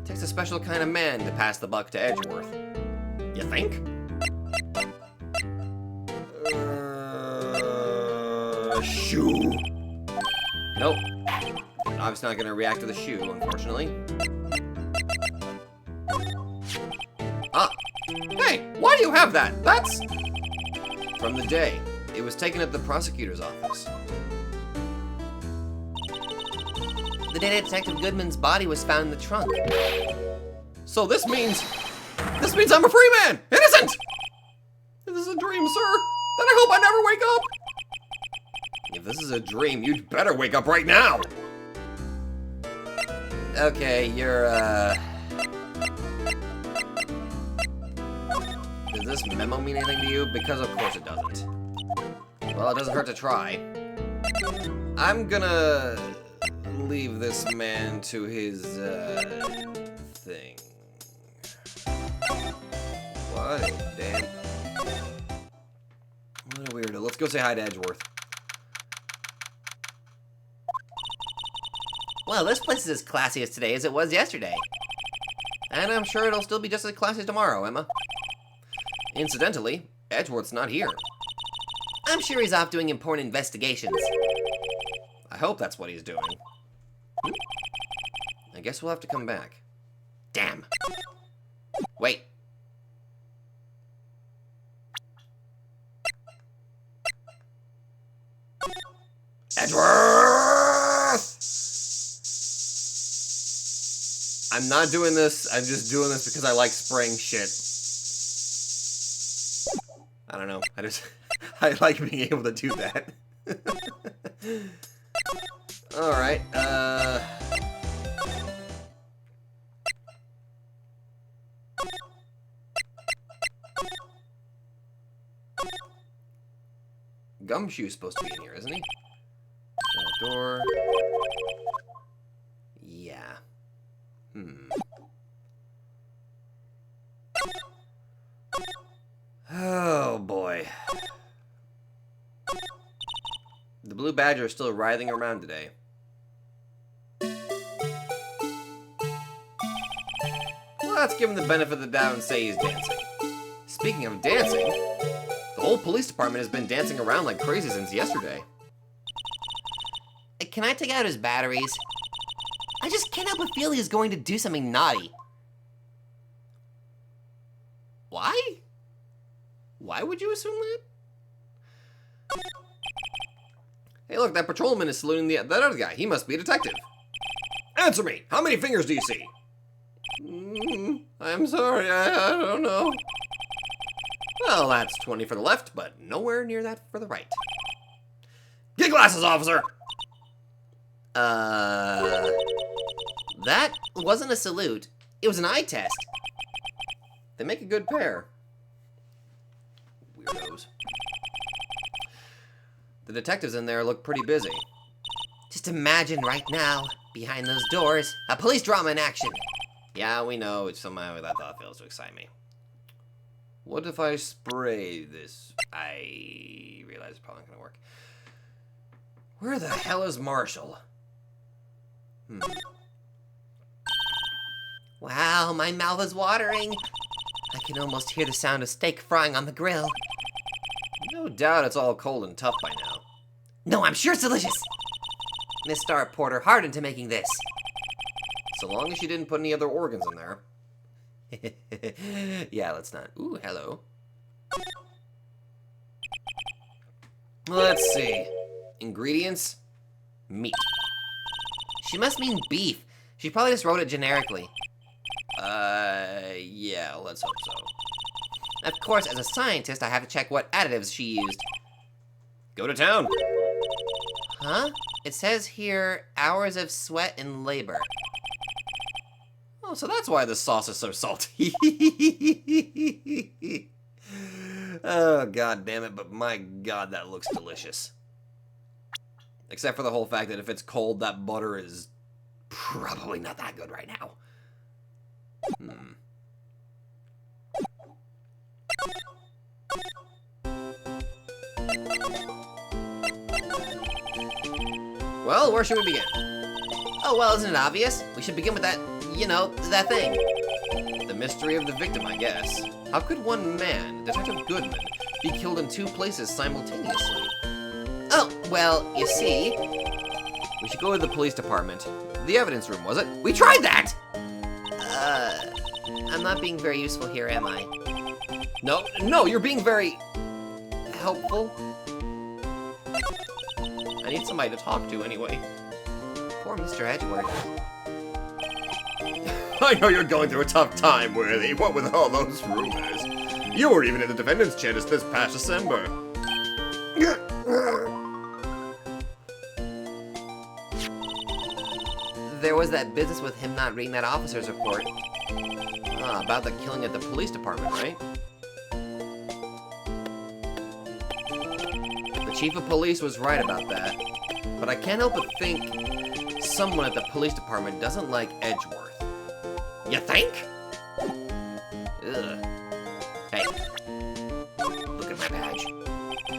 A: Takes a special kind of man to pass the buck to Edgeworth. You think? Shoe. Nope. Obviously not gonna react to the shoe, unfortunately. Ah. Hey, why do you have that? That's... From the day. It was taken at the prosecutor's office.
B: The day Detective Goodman's body was found in the trunk.
A: So this means I'm a free man! Innocent! If this is a dream, sir, then I hope I never wake up! If this is a dream, you'd better wake up right now!
B: Okay, you're,
A: Does this memo mean anything to you? Because of course it doesn't. Well, it doesn't hurt to try. I'm gonna leave this man to his, thing. What a damn... What a weirdo. Let's go say hi to Edgeworth.
B: well, this place is as classy as today as it was yesterday.
A: And I'm sure it'll still be just as classy tomorrow, Emma. Incidentally, Edgeworth's not here.
B: I'm sure he's off doing important investigations.
A: I hope that's what he's doing. I guess we'll have to come back. Damn. Wait. Edgeworth! I'm not doing this. I'm just doing this because I like spraying shit. I don't know. I like being able to do that. Alright, Gumshoe's supposed to be in here, isn't he? Door. Yeah. Oh, boy. The blue badger is still writhing around today. Well, let's give him the benefit of the doubt and say he's dancing. Speaking of dancing, the whole police department has been dancing around like crazy since yesterday.
B: Can I take out his batteries? I just can't help but feel he's going to do something naughty.
A: Why? Why would you assume that? Hey, look, that patrolman is saluting that other guy. He must be a detective. Answer me! How many fingers do you see? I'm sorry, I don't know. Well, that's 20 for the left, but nowhere near that for the right. Get glasses, officer!
B: That wasn't a salute. It was an eye test.
A: They make a good pair. Weirdos. The detectives in there look pretty busy.
B: Just imagine right now, behind those doors, a police drama in action.
A: Yeah, we know. It's somehow that thought fails to excite me. What if I spray this? I realize it's probably not going to work. Where the hell is Marshall?
B: Wow, my mouth is watering. I can almost hear the sound of steak frying on the grill.
A: No doubt it's all cold and tough by now.
B: No, I'm sure it's delicious. Miss Star poured her heart into making this.
A: So long as you didn't put any other organs in there. Yeah, let's not. Ooh, hello. Let's see. Ingredients? Meat.
B: She must mean beef. She probably just wrote it generically.
A: Yeah, let's hope so.
B: Of course, as a scientist, I have to check what additives she used.
A: Go to town.
B: Huh? It says here, hours of sweat and labor.
A: Oh, so that's why the sauce is so salty. Oh, god damn it, but my god, that looks delicious. Except for the whole fact that if it's cold, that butter is probably not that good right now. Well, where should we begin?
B: Oh, well, isn't it obvious? We should begin with that, you know, that thing.
A: The mystery of the victim, I guess. How could one man, Detective Goodman, be killed in two places simultaneously?
B: Oh, well, you see...
A: We should go to the police department. The evidence room, was it? We tried that!
B: I'm not being very useful here, am I?
A: No, you're being very... helpful. I need somebody to talk to anyway.
B: Poor Mr. Edgeworth.
C: I know you're going through a tough time, Worthy. What with all those rumors? You were even in the defendant's chair this past December.
B: There was that business with him not reading that officer's report.
A: Ah, about the killing at the police department, right? The chief of police was right about that. But I can't help but think someone at the police department doesn't like Edgeworth. You think? Ugh. Hey, look at my badge.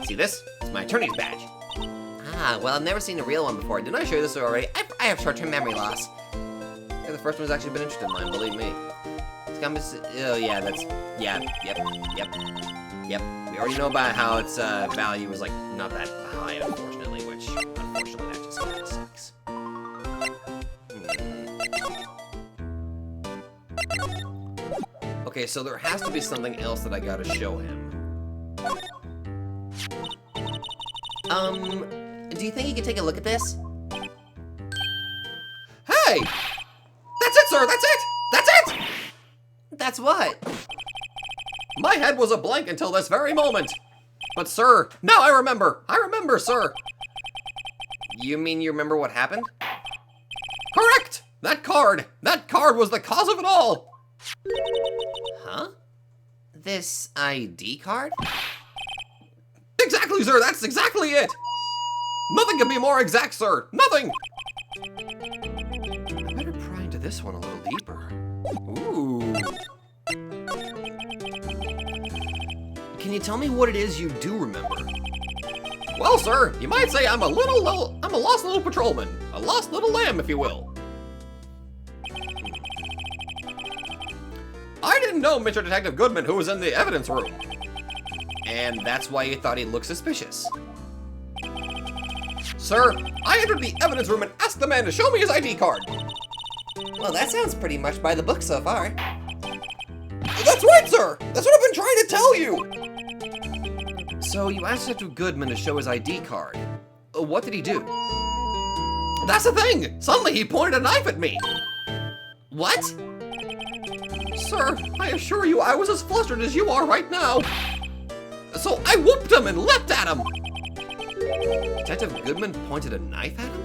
A: See this? It's my attorney's badge.
B: Ah, well, I've never seen a real one before.
A: Didn't I show you this already?
B: I have short-term memory loss.
A: Yeah, the first one's actually been interested in mine, believe me. It's got oh yeah, that's, yeah, yep. We already know about how its value is like not that high, unfortunately, which unfortunately that just kind of sucks. Okay, so there has to be something else that I gotta show him.
B: Do you think you could take a look at this?
A: Hey! That's it, sir! That's it! That's it!
B: That's what?
A: My head was a blank until this very moment. But, sir, now I remember! I remember, sir!
B: You mean you remember what happened?
A: Correct! That card! That card was the cause of it all!
B: Huh? This ID card?
A: Exactly, sir! That's exactly it! Nothing can be more exact, sir! Nothing! I better pry into this one a little deeper. Ooh.
B: Can you tell me what it is you do remember?
A: Well, sir, you might say I'm a lost little patrolman. A lost little lamb, if you will. I didn't know Mr. Detective Goodman who was in the evidence room.
B: And that's why you thought he looked suspicious.
A: Sir, I entered the evidence room and asked the man to show me his ID card.
B: Well, that sounds pretty much by the book so far.
A: That's right, sir! That's what I've been trying to tell you!
B: So you asked Detective Goodman to show his ID card. What did he do?
A: That's the thing! Suddenly he pointed a knife at me!
B: What?
A: Sir, I assure you I was as flustered as you are right now. So I whooped him and leapt at him!
B: Detective Goodman pointed a knife at him?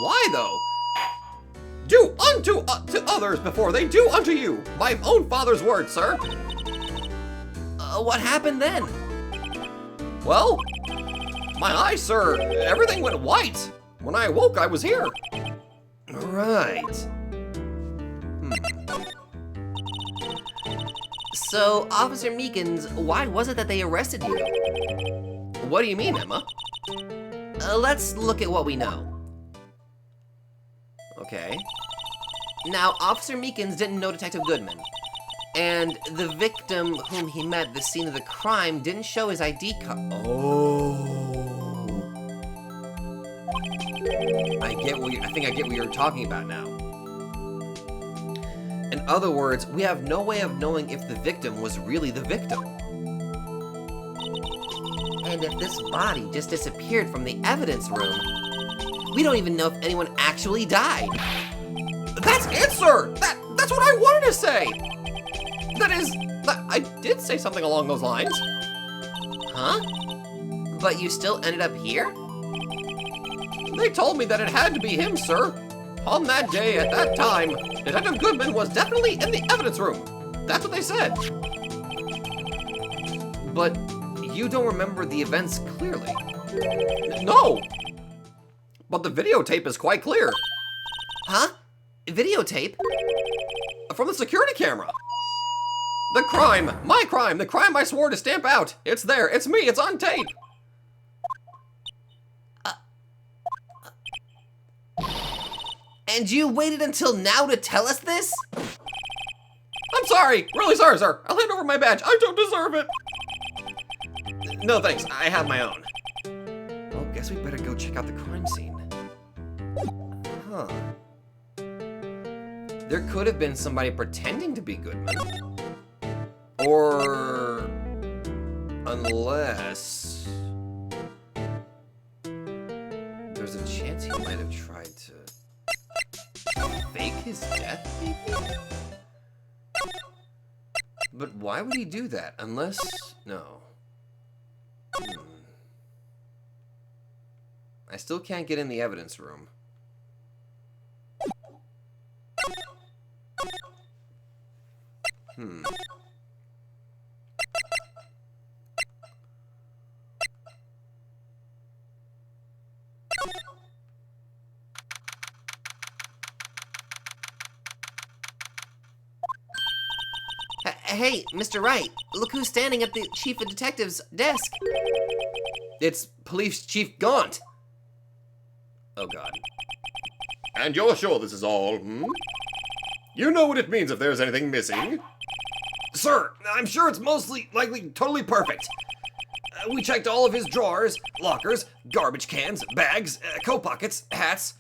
A: Why, though? Do unto to others before they do unto you! My own father's words, sir!
B: What happened then?
A: Well, my eyes, sir, everything went white. When I awoke, I was here.
B: Right. So, Officer Meekins, why was it that they arrested you?
A: What do you mean, Emma?
B: Let's look at what we know.
A: Okay.
B: Now, Officer Meekins didn't know Detective Goodman. And the victim whom he met at the scene of the crime didn't show his ID card.
A: Oh. I think I get what you're talking about now.
B: In other words, we have no way of knowing if the victim was really the victim. And if this body just disappeared from the evidence room, we don't even know if anyone actually died.
A: That's it, sir! That's what I wanted to say! That is, I did say something along those lines.
B: Huh? But you still ended up here?
A: They told me that it had to be him, sir. On that day, at that time, Detective Goodman was definitely in the evidence room. That's what they said.
B: But you don't remember the events clearly.
A: No! But the videotape is quite clear.
B: Huh? Videotape?
A: From the security camera. The crime, my crime, the crime I swore to stamp out. It's there, it's me, it's on tape.
B: And you waited until now to tell us this?
A: I'm sorry, really sorry, sir. I'll hand over my badge. I don't deserve it. No thanks, I have my own.
B: Well, guess we better go check out the crime scene. Huh. There could have been somebody pretending to be Goodman.
A: Or... unless...
B: there's a chance he might have tried to fake his death, maybe? But why would he do that? Unless... no. I still can't get in the evidence room. Hey, Mr. Wright, look who's standing at the Chief of Detectives' desk.
A: It's Police Chief Gaunt. Oh, God.
C: And you're sure this is all, You know what it means if there's anything missing?
A: Sir, I'm sure it's likely totally perfect. We checked all of his drawers, lockers, garbage cans, bags, coat pockets, hats,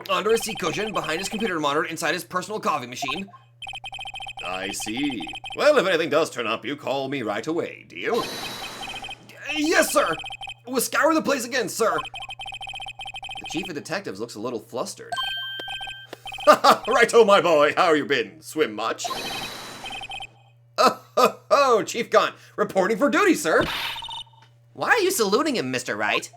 A: under his seat cushion, behind his computer monitor, inside his personal coffee machine.
C: I see. Well, if anything does turn up, you call me right away, do you?
A: Yes, sir. We'll scour the place again, sir. The chief of detectives looks a little flustered.
C: Righto, my boy, how you been? Swim much?
A: Oh, Chief Gaunt, reporting for duty, sir.
B: Why are you saluting him, Mr. Wright?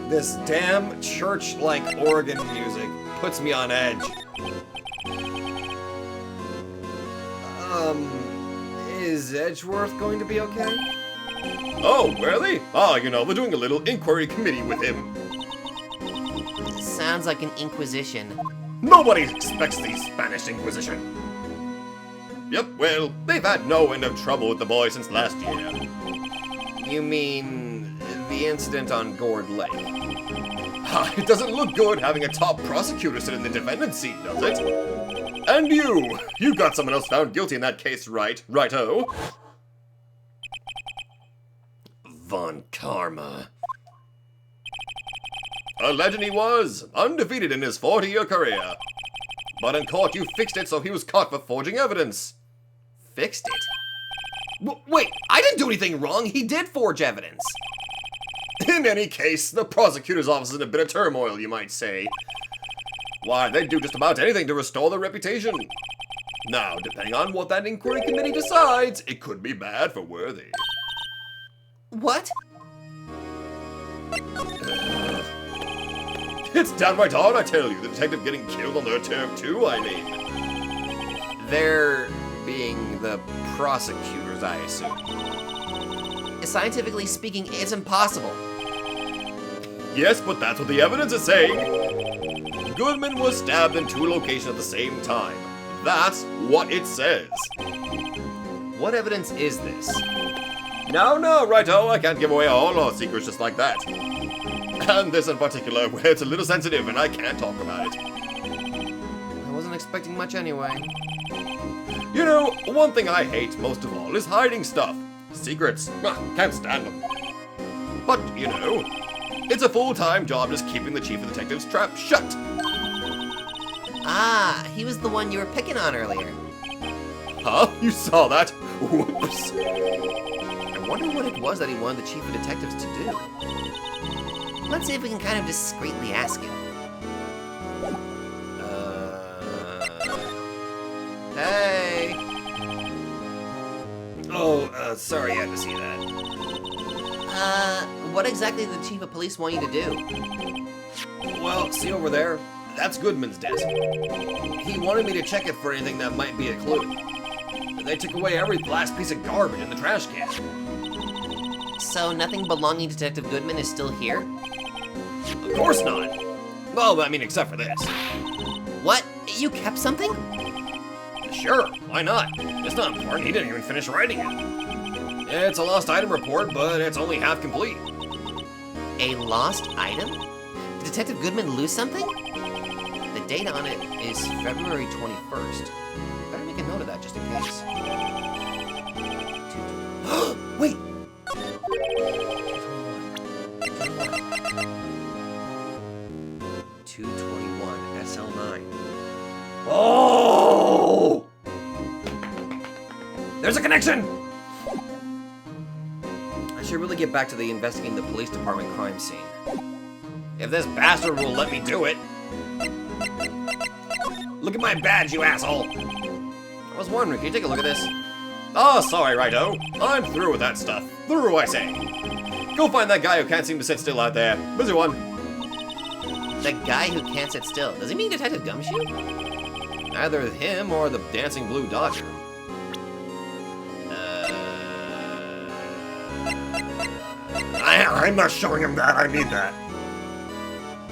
A: This damn church-like organ music puts me on edge. Is Edgeworth going to be okay?
C: Oh, really? Ah, you know, we're doing a little inquiry committee with him.
B: Sounds like an inquisition.
C: Nobody expects the Spanish Inquisition. Yep, well, they've had no end of trouble with the boy since last year.
A: You mean the incident on Gourd Lake?
C: It doesn't look good having a top prosecutor sit in the defendant's seat, does it? And you got someone else found guilty in that case, right? Righto?
A: Von Karma.
C: A legend he was, undefeated in his 40-year career. But in court you fixed it so he was caught for forging evidence.
A: Fixed it? Wait, I didn't do anything wrong. He did forge evidence.
C: In any case, the prosecutor's office is in a bit of turmoil, you might say. Why, they'd do just about anything to restore their reputation. Now, depending on what that inquiry committee decides, it could be bad for Worthy.
B: What?
C: It's downright odd, I tell you, the detective getting killed on their turf too, I mean.
A: They're being the prosecutors, I assume.
B: Scientifically speaking, it's impossible.
C: Yes, but that's what the evidence is saying. Goodman was stabbed in 2 locations at the same time. That's what it says.
A: What evidence is this?
C: No, righto, I can't give away all our secrets just like that. And this in particular, where it's a little sensitive and I can't talk about it.
A: I wasn't expecting much anyway.
C: You know, one thing I hate most of all is hiding stuff. Secrets. Can't stand them. But, you know, it's a full-time job just keeping the chief of detectives trap shut.
B: Ah, he was the one you were picking on earlier.
C: Huh? You saw that? Whoops.
A: I wonder what it was that he wanted the chief of detectives to do.
B: Let's see if we can kind of discreetly ask him.
A: Hey! Oh, sorry I had to see that.
B: What exactly did the chief of police want you to do?
A: Well, see over there? That's Goodman's desk. He wanted me to check it for anything that might be a clue. They took away every last piece of garbage in the trash can.
B: So nothing belonging to Detective Goodman is still here?
A: Of course not. Well, I mean, except for this.
B: What? You kept something?
A: Sure, why not? It's not important, he didn't even finish writing it. It's a lost item report, but it's only half complete.
B: A lost item? Did Detective Goodman lose something? The date on it is February 21st. Better make a note of that just in case. Wait!
A: 221 SL9. Oh! There's a connection! I should really get back to the investigating the police department crime scene. If this bastard will let me do it. Look at my badge, you asshole! I was wondering, can you take a look at this?
C: Oh, sorry, righto. I'm through with that stuff. Through, I say. Go find that guy who can't seem to sit still out there. Busy one.
B: The guy who can't sit still. Does he mean Detective Gumshoe?
A: Either him or the dancing blue dodger.
C: I'm not showing him that. I need that.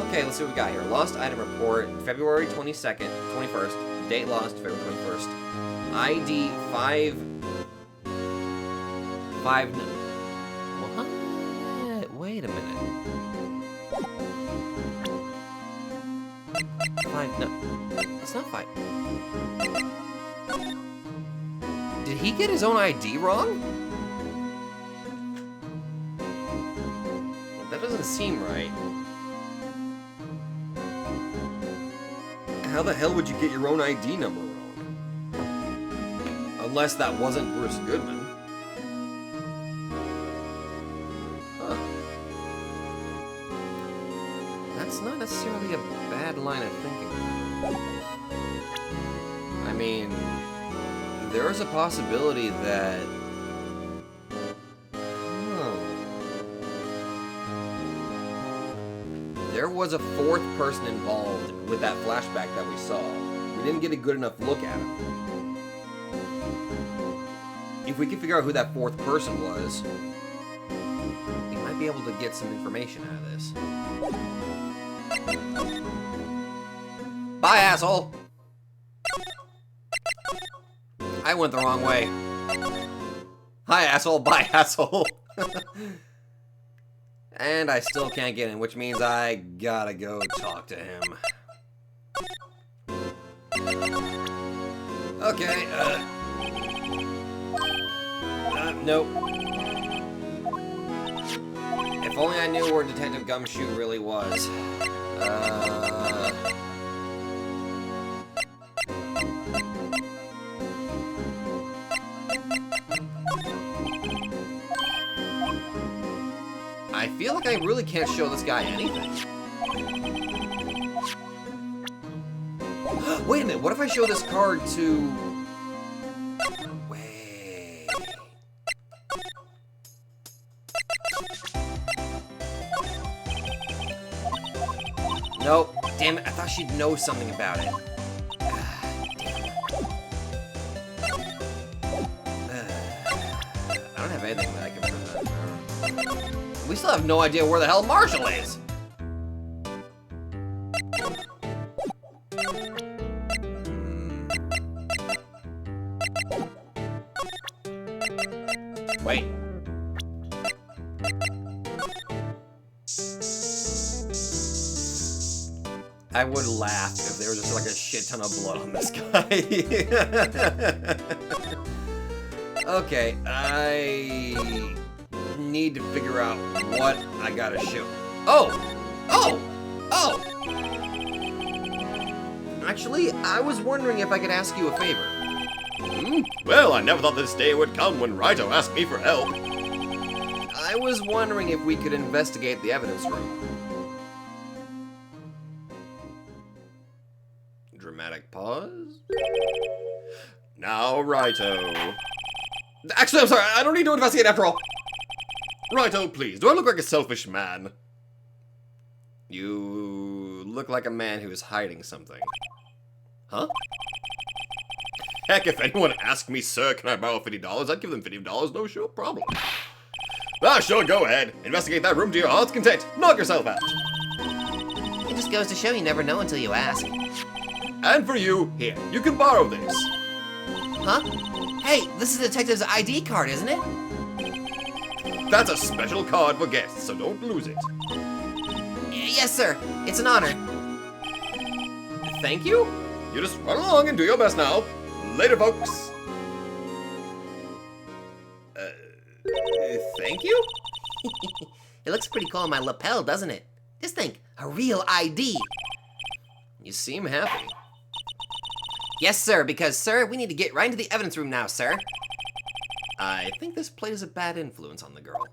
A: Okay, let's see what we got here. Lost item report, February 21st. Date lost, February 21st. ID 5... What? Wait a minute. 5... No. It's not 5. Did he get his own ID wrong? That doesn't seem right. How the hell would you get your own ID number wrong? Unless that wasn't Bruce Goodman. Huh. That's not necessarily a bad line of thinking. I mean, there is a possibility that... There was a fourth person involved with that flashback that we saw. We didn't get a good enough look at him. If we can figure out who that fourth person was, we might be able to get some information out of this. Bye, asshole! I went the wrong way. Hi, asshole. Bye, asshole. And I still can't get in, which means I gotta go talk to him. Okay, nope. If only I knew where Detective Gumshoe really was. I feel like I really can't show this guy anything. Wait a minute, what if I show this card to... Wait... Nope, damn it, I thought she'd know something about it. I don't have anything that I can present her. We still have no idea where the hell Marshall is! Wait. I would laugh if there was just like a shit ton of blood on this guy. Okay, I need to figure out what I gotta shoot. Oh! Actually, I was wondering if I could ask you a favor.
C: Well, I never thought this day would come when Raito asked me for help.
A: I was wondering if we could investigate the evidence room. Dramatic pause.
C: Now, Raito. Actually, I'm sorry, I don't need to investigate after all. Raito, please, do I look like a selfish man?
A: You look like a man who is hiding something. Huh?
C: Heck, if anyone asked me, sir, can I borrow $50, I'd give them $50, no sure problem. Ah, sure, go ahead. Investigate that room to your heart's content. Knock yourself out.
B: It just goes to show you never know until you ask.
C: And for you, here, you can borrow this.
B: Huh? Hey, this is the detective's ID card, isn't it?
C: That's a special card for guests, so don't lose it.
B: Yes, sir. It's an honor.
A: Thank you?
C: You just run along and do your best now. Later, folks.
A: Thank you?
B: It looks pretty cool on my lapel, doesn't it? Just think, a real ID.
A: You seem happy.
B: Yes, sir, because, sir, we need to get right into the evidence room now, sir.
A: I think this plate is a bad influence on the girl.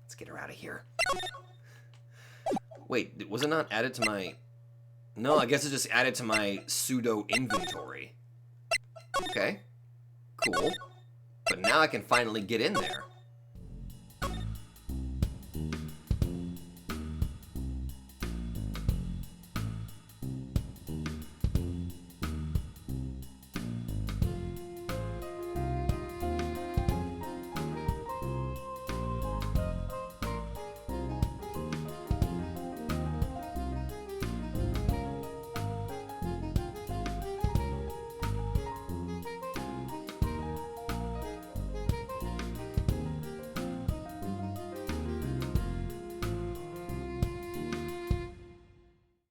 B: Let's get her out of here.
A: Wait, was it not added to my... No, I guess it just added to my pseudo inventory. Okay. Cool. But now I can finally get in there.